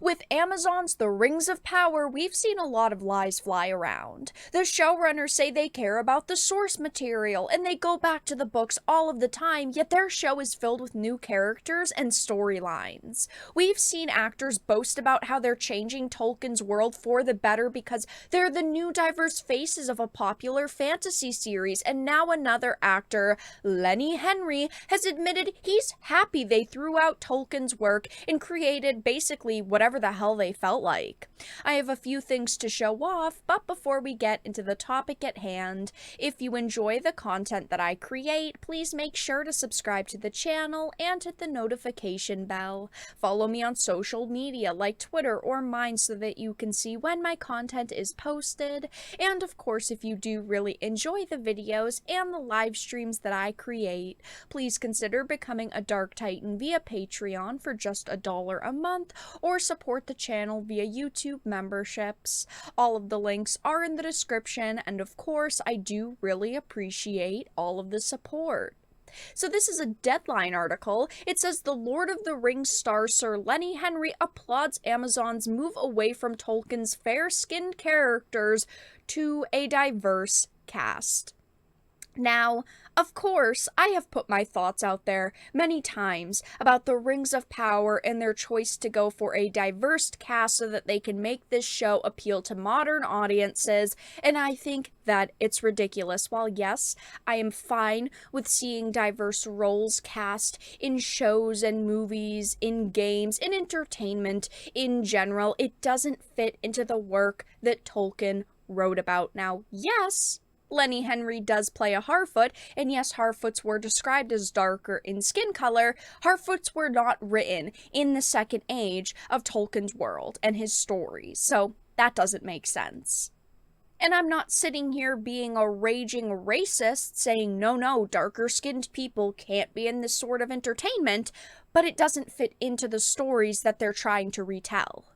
With Amazon's The Rings of Power, we've seen a lot of lies fly around. The showrunners say they care about the source material and they go back to the books all of the time, yet their show is filled with new characters and storylines. We've seen actors boast about how they're changing Tolkien's world for the better because they're the new diverse faces of a popular fantasy series, and now another actor, Lenny Henry, has admitted he's happy they threw out Tolkien's work and created basically whatever the hell they felt like. I have a few things to show off, but before we get into the topic at hand, if you enjoy the content that I create, please make sure to subscribe to the channel and hit the notification bell. Follow me on social media like Twitter or mine so that you can see when my content is posted. And of course, if you do really enjoy the videos and the live streams that I create, please consider becoming a Dark Titan via Patreon for just $1 a month, or support the channel via YouTube memberships. All of the links are in the description, and of course, I do really appreciate all of the support. So this is a Deadline article. It says the Lord of the Rings star Sir Lenny Henry applauds Amazon's move away from Tolkien's fair-skinned characters to a diverse cast. Now, of course, I have put my thoughts out there many times about the Rings of Power and their choice to go for a diverse cast so that they can make this show appeal to modern audiences, and I think that it's ridiculous. While yes, I am fine with seeing diverse roles cast in shows and movies, in games, in entertainment in general, it doesn't fit into the work that Tolkien wrote about. Now, yes, Lenny Henry does play a Harfoot, and yes, Harfoots were described as darker in skin color. Harfoots were not written in the Second Age of Tolkien's world and his stories, so that doesn't make sense. And I'm not sitting here being a raging racist saying, no, darker-skinned people can't be in this sort of entertainment, but it doesn't fit into the stories that they're trying to retell.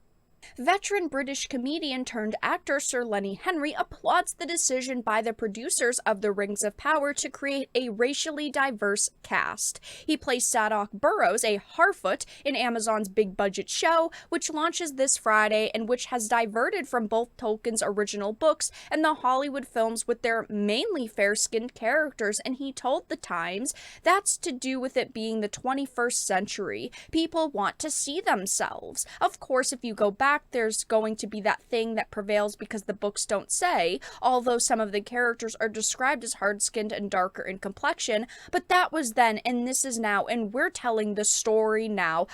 Veteran British comedian turned actor Sir Lenny Henry applauds the decision by the producers of The Rings of Power to create a racially diverse cast. He plays Sadok Burrows, a Harfoot, in Amazon's big-budget show, which launches this Friday and which has diverted from both Tolkien's original books and the Hollywood films with their mainly fair-skinned characters, and he told The Times that's to do with it being the 21st century. People want to see themselves. Of course, if you go back, there's going to be that thing that prevails because the books don't say, although some of the characters are described as hard-skinned and darker in complexion, but that was then and this is now, and we're telling the story now.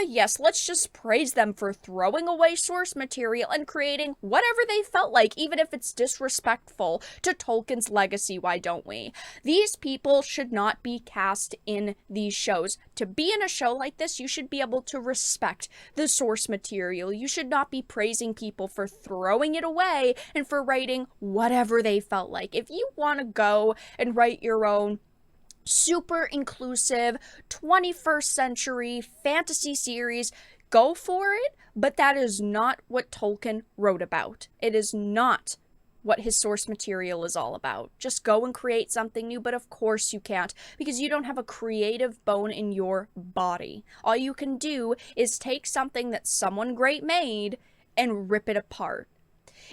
Yes, let's just praise them for throwing away source material and creating whatever they felt like, even if it's disrespectful to Tolkien's legacy, why don't we? These people should not be cast in these shows. To be in a show like this, you should be able to respect the source material. You should not be praising people for throwing it away and for writing whatever they felt like. If you want to go and write your own super inclusive 21st century fantasy series, go for it, but that is not what Tolkien wrote about. It is not what his source material is all about. Just go and create something new, but of course you can't, because you don't have a creative bone in your body. All you can do is take something that someone great made and rip it apart.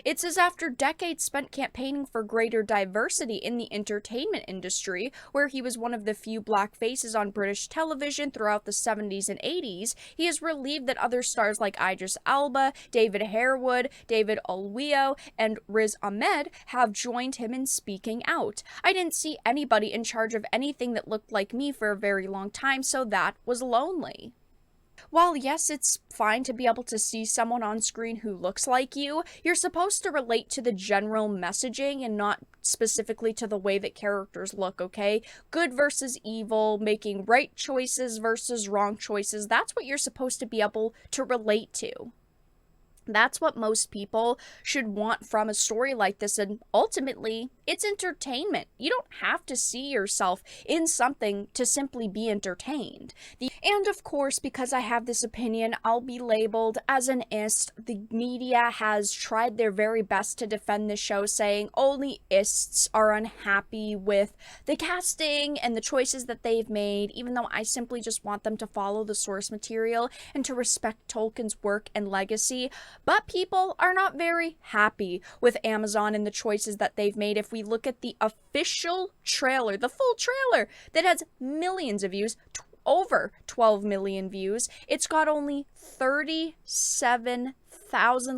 It says after decades spent campaigning for greater diversity in the entertainment industry, where he was one of the few black faces on British television throughout the 70s and 80s, he is relieved that other stars like Idris Elba, David Harewood, David Oyelowo, and Riz Ahmed have joined him in speaking out. I didn't see anybody in charge of anything that looked like me for a very long time, so that was lonely. While yes, it's fine to be able to see someone on screen who looks like you, you're supposed to relate to the general messaging and not specifically to the way that characters look, okay? Good versus evil, making right choices versus wrong choices, that's what you're supposed to be able to relate to. That's what most people should want from a story like this, and ultimately, It's entertainment. You don't have to see yourself in something to simply be entertained. And of course, because I have this opinion, I'll be labeled as an ist. The media has tried their very best to defend the show, saying only ists are unhappy with the casting and the choices that they've made, even though I simply just want them to follow the source material and to respect Tolkien's work and legacy. But people are not very happy with Amazon and the choices that they've made. If we look at the official trailer, the full trailer that has millions of views, over 12 million views, it's got only 37,000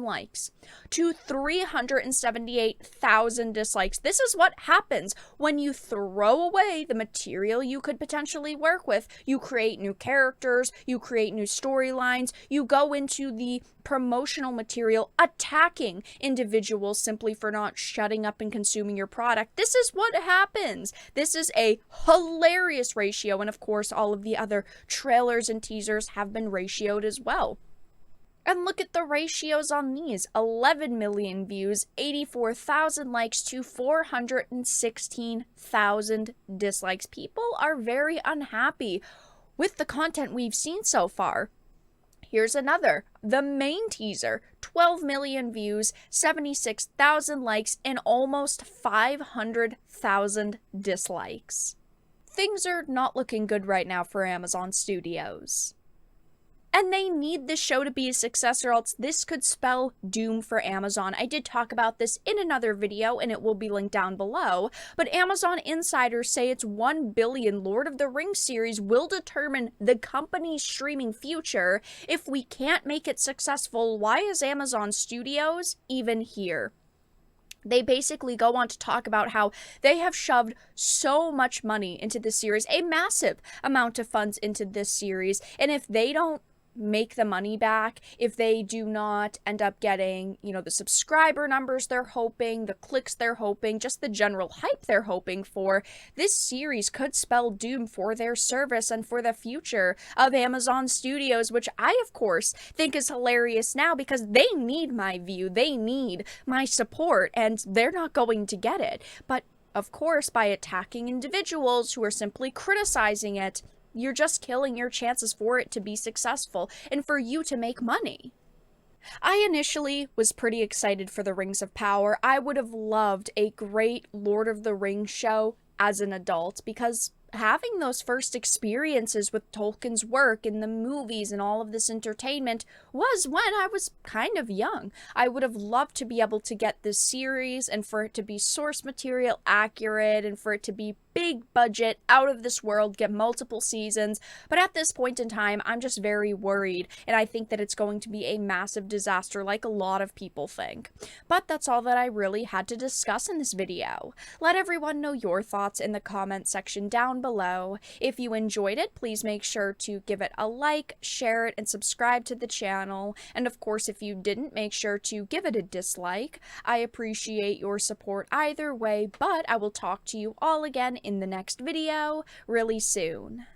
likes to 378,000 dislikes. This is what happens when you throw away the material you could potentially work with. You create new characters, you create new storylines, you go into the promotional material attacking individuals simply for not shutting up and consuming your product. This is what happens. This is a hilarious ratio, and of course all of the other trailers and teasers have been ratioed as well. And look at the ratios on these. 11 million views, 84,000 likes to 416,000 dislikes. People are very unhappy with the content we've seen so far. Here's another. The main teaser, 12 million views, 76,000 likes, and almost 500,000 dislikes. Things are not looking good right now for Amazon Studios. And they need this show to be a success, or else this could spell doom for Amazon. I did talk about this in another video, and it will be linked down below. But Amazon insiders say its $1 billion Lord of the Rings series will determine the company's streaming future. If we can't make it successful, why is Amazon Studios even here? They basically go on to talk about how they have shoved so much money into this series, a massive amount of funds into this series, and if they don't make the money back, if they do not end up getting, the subscriber numbers they're hoping, the clicks they're hoping, just the general hype they're hoping for, this series could spell doom for their service and for the future of Amazon Studios, which I, of course, think is hilarious now because they need my view, they need my support, and they're not going to get it. But, of course, by attacking individuals who are simply criticizing it, you're just killing your chances for it to be successful and for you to make money. I initially was pretty excited for the Rings of Power. I would have loved a great Lord of the Rings show as an adult because having those first experiences with Tolkien's work in the movies and all of this entertainment was when I was kind of young. I would have loved to be able to get this series and for it to be source material accurate and for it to be big budget, out of this world, get multiple seasons. But at this point in time, I'm just very worried, and I think that it's going to be a massive disaster like a lot of people think. But that's all that I really had to discuss in this video. Let everyone know your thoughts in the comment section down below. If you enjoyed it, please make sure to give it a like, share it, and subscribe to the channel. And of course, if you didn't, make sure to give it a dislike. I appreciate your support either way, but I will talk to you all again in the next video really soon.